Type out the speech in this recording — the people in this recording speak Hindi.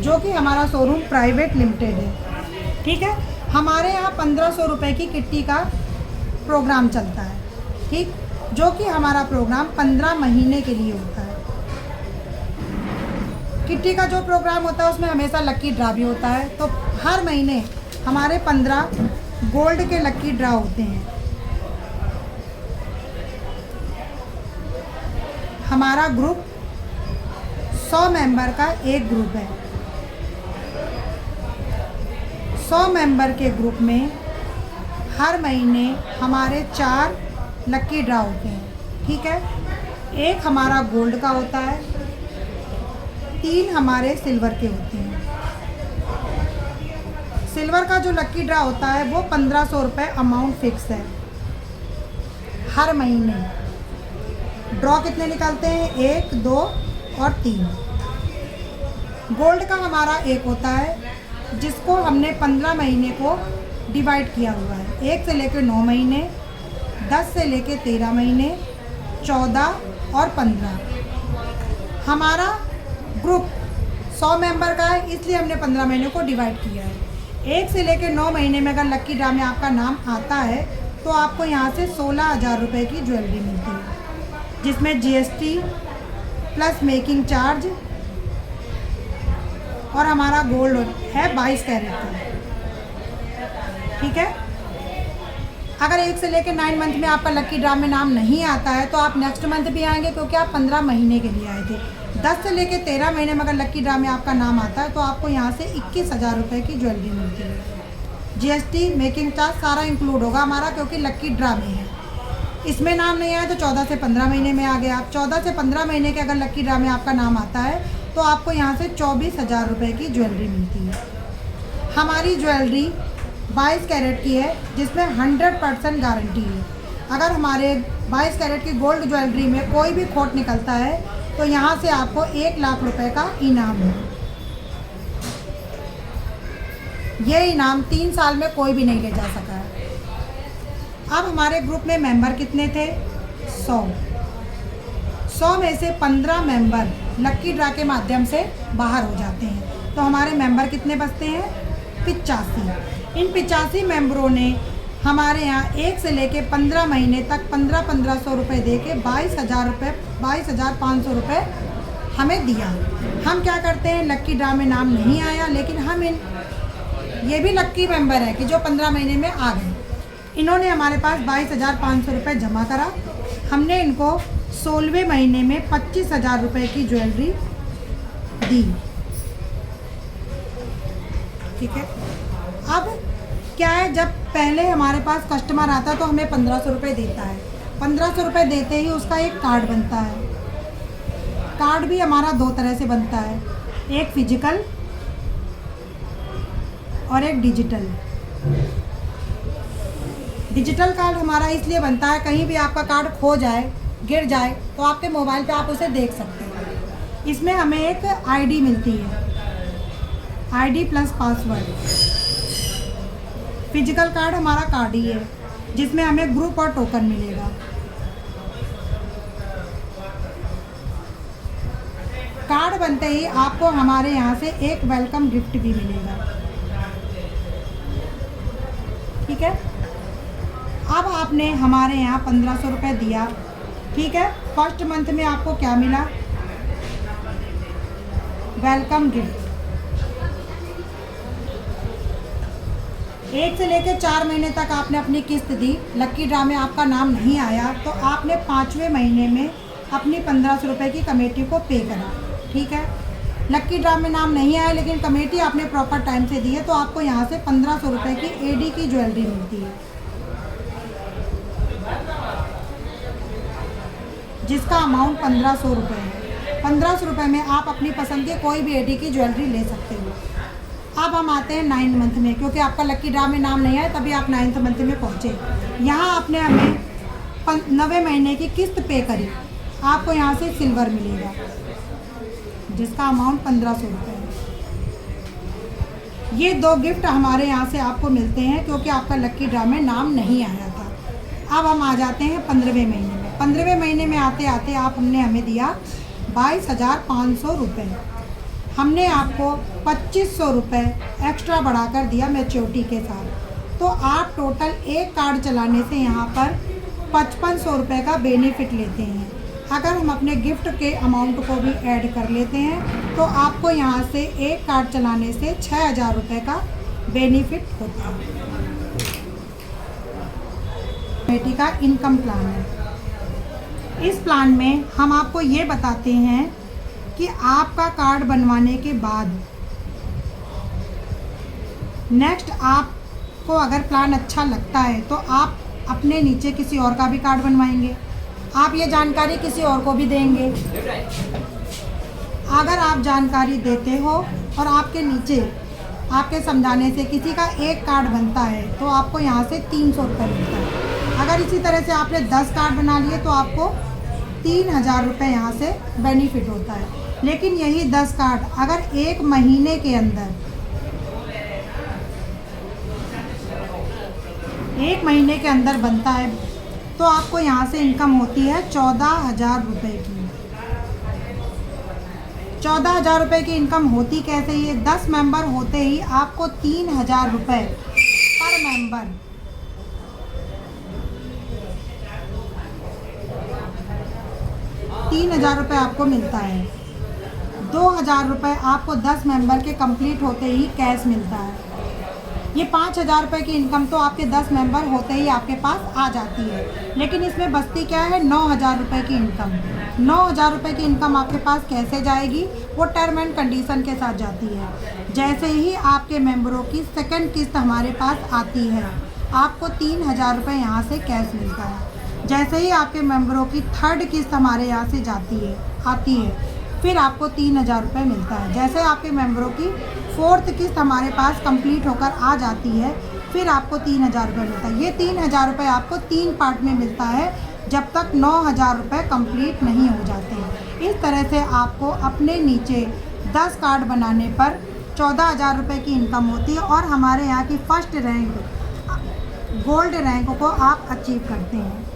जो कि हमारा शोरूम प्राइवेट लिमिटेड है। ठीक है, हमारे यहाँ 1500 रुपये की किट्टी का प्रोग्राम चलता है। ठीक, जो कि हमारा प्रोग्राम 15 महीने के लिए होता है। किट्टी का जो प्रोग्राम होता है उसमें हमेशा लक्की ड्रा भी होता है। तो हर महीने हमारे 15 गोल्ड के लक्की ड्रा होते हैं। हमारा ग्रुप 100 मेंबर का एक ग्रुप है। 100 मेंबर के ग्रुप में हर महीने हमारे 4 लक्की ड्रा होते हैं। ठीक है, एक हमारा गोल्ड का होता है, 3 हमारे सिल्वर के होते हैं। सिल्वर का जो लक्की ड्रा होता है वो 1500 रुपये अमाउंट फिक्स है। हर महीने ड्रॉ कितने निकलते हैं? 1, 2 और 3। गोल्ड का हमारा एक होता है जिसको हमने 15 महीने को डिवाइड किया हुआ है। 1 से लेकर 9 महीने, 10 से लेकर 13 महीने, 14 और 15। हमारा ग्रुप 100 मेंबर का है, इसलिए हमने 15 महीने को डिवाइड किया है। 1 से लेकर 9 महीने में अगर लक्की ड्रा में आपका नाम आता है तो आपको यहाँ से 16,000 रुपये की ज्वेलरी मिलती है, जिसमें GST प्लस मेकिंग चार्ज और हमारा गोल्ड है 22 कैरेट का। ठीक है, अगर 1 से लेकर 9 मंथ में आपका लक्की ड्रा में नाम नहीं आता है तो आप नेक्स्ट मंथ भी आएंगे, क्योंकि आप 15 महीने के लिए आए थे। 10 से लेकर 13 महीने में अगर लक्की ड्रा में आपका नाम आता है तो आपको यहाँ से 21,000 रुपये की ज्वेलरी मिलती है। GST मेकिंग चार्ज सारा इंक्लूड होगा हमारा, क्योंकि लक्की ड्रा में है। इसमें नाम नहीं आया तो 14 से 15 महीने में आ गया। आप 14 से 15 महीने के अगर लक्की ड्रा में आपका नाम आता है तो आपको यहाँ से 24,000 रुपये की ज्वेलरी मिलती है। हमारी ज्वेलरी 22 कैरेट की है, जिसमें 100% गारंटी है। अगर हमारे 22 कैरेट की गोल्ड ज्वेलरी में कोई भी खोट निकलता है तो यहाँ से आपको 1 लाख रुपए का इनाम है। ये इनाम 3 साल में कोई भी नहीं ले जा सका है। अब हमारे ग्रुप में मेंबर कितने थे? 100 में से 15 मेंबर लक्की ड्रा के माध्यम से बाहर हो जाते हैं, तो हमारे मेंबर कितने बचते हैं? 85। इन 85 मेंबरों ने हमारे यहाँ 1 से लेके 15 महीने तक 1500 रुपये दे के 22,500 रुपये हमें दिया। हम क्या करते हैं, लक्की ड्रा में नाम नहीं आया लेकिन हम ये भी लक्की मेंबर है कि जो 15 महीने में आ गए। इन्होंने हमारे पास 22,500 रुपये जमा करा। हमने इनको 16वें महीने में 25,000 रुपये की ज्वेलरी दी। ठीक है, अब क्या है, जब पहले हमारे पास कस्टमर आता तो हमें 1500 रुपये देता है। 1500 रुपये देते ही उसका एक कार्ड बनता है। कार्ड भी हमारा 2 तरह से बनता है, एक फिजिकल और एक डिजिटल। डिजिटल कार्ड हमारा इसलिए बनता है, कहीं भी आपका कार्ड खो जाए, गिर जाए तो आपके मोबाइल पे आप उसे देख सकते हैं। इसमें हमें एक आईडी मिलती है, ID plus password. Physical card हमारा कार्ड ही है, जिसमें हमें ग्रुप और टोकन मिलेगा। कार्ड बनते ही आपको हमारे यहाँ से एक वेलकम गिफ्ट भी मिलेगा। ठीक है, अब आपने हमारे यहाँ 1500 रुपये दिया। ठीक है, फर्स्ट मंथ में आपको क्या मिला? Welcome gift. 1 से लेकर 4 महीने तक आपने अपनी किस्त दी, लक्की ड्रा में आपका नाम नहीं आया तो आपने 5वें महीने में अपनी 1500 रुपये की कमेटी को पे करा। ठीक है, लक्की ड्रा में नाम नहीं आया लेकिन कमेटी आपने प्रॉपर टाइम से दी है तो आपको यहाँ से 1500 रुपये की एडी की ज्वेलरी मिलती है, जिसका अमाउंट 1500 रुपये है। 1500 रुपये में आप अपनी पसंद की कोई भी एडी की ज्वेलरी ले सकते हो। अब हम आते हैं 9 मंथ में, क्योंकि आपका लक्की ड्रा में नाम नहीं आया तभी आप 9th मंथ में पहुँचे। यहाँ आपने हमें 9वें महीने की किस्त पे करी, आपको यहाँ से सिल्वर मिलेगा, जिसका अमाउंट 1500 रुपये है। ये 2 गिफ्ट हमारे यहाँ से आपको मिलते हैं क्योंकि आपका लक्की ड्रा में नाम नहीं आया था। अब हम आ जाते हैं 15वें महीने में। 15वें महीने में आते आते आप हमने हमें दिया 22,500 रुपये। हमने आपको 2500 रुपये एक्स्ट्रा बढ़ाकर दिया मैच्योरिटी के साथ। तो आप टोटल एक कार्ड चलाने से यहाँ पर 5500 रुपये का बेनिफिट लेते हैं। अगर हम अपने गिफ्ट के अमाउंट को भी ऐड कर लेते हैं तो आपको यहाँ से एक कार्ड चलाने से 6000 रुपये का बेनिफिट होता है। बेटी का इनकम प्लान है। इस प्लान में हम आपको ये बताते हैं कि आपका कार्ड बनवाने के बाद नेक्स्ट आपको अगर प्लान अच्छा लगता है तो आप अपने नीचे किसी और का भी कार्ड बनवाएंगे, आप ये जानकारी किसी और को भी देंगे। अगर आप जानकारी देते हो और आपके नीचे आपके समझाने से किसी का एक कार्ड बनता है तो आपको यहाँ से 300 रुपये मिलता है। अगर इसी तरह से आपने 10 कार्ड बना लिए तो आपको 3000 रुपये यहाँ से बेनिफिट होता है। लेकिन यही 10 कार्ड अगर एक महीने के अंदर बनता है तो आपको यहाँ से इनकम होती है 14000 रुपये की। 14000 रुपये की इनकम होती कैसे? ये 10 मेंबर होते ही आपको 3000 रुपये पर मेंबर 3000 रुपये आपको मिलता है। 2000 रुपये आपको 10 मेंबर के कंप्लीट होते ही कैश मिलता है। ये 5000 रुपये की इनकम तो आपके 10 मेंबर होते ही आपके पास आ जाती है। लेकिन इसमें बचती क्या है? 9000 रुपये की इनकम। 9000 रुपये की इनकम आपके पास कैसे जाएगी? वो टर्म एंड कंडीशन के साथ जाती है। जैसे ही आपके मेंबरों की सेकंड किस्त हमारे पास आती है आपको 3000 रुपये यहाँ से कैश मिलता है। जैसे ही आपके मेंबरों की थर्ड किस्त हमारे यहाँ से आती है फिर आपको 3000 रुपये मिलता है। जैसे आपके मेंबरों की फोर्थ किस्त हमारे पास कंप्लीट होकर आ जाती है फिर आपको 3000 रुपये मिलता है। ये 3000 रुपये आपको 3 पार्ट में मिलता है जब तक 9000 रुपये कंप्लीट नहीं हो जाते हैं। इस तरह से आपको अपने नीचे 10 कार्ड बनाने पर 14000 रुपये की इनकम होती है और हमारे यहाँ की फर्स्ट रैंक गोल्ड रैंक को आप अचीव करते हैं।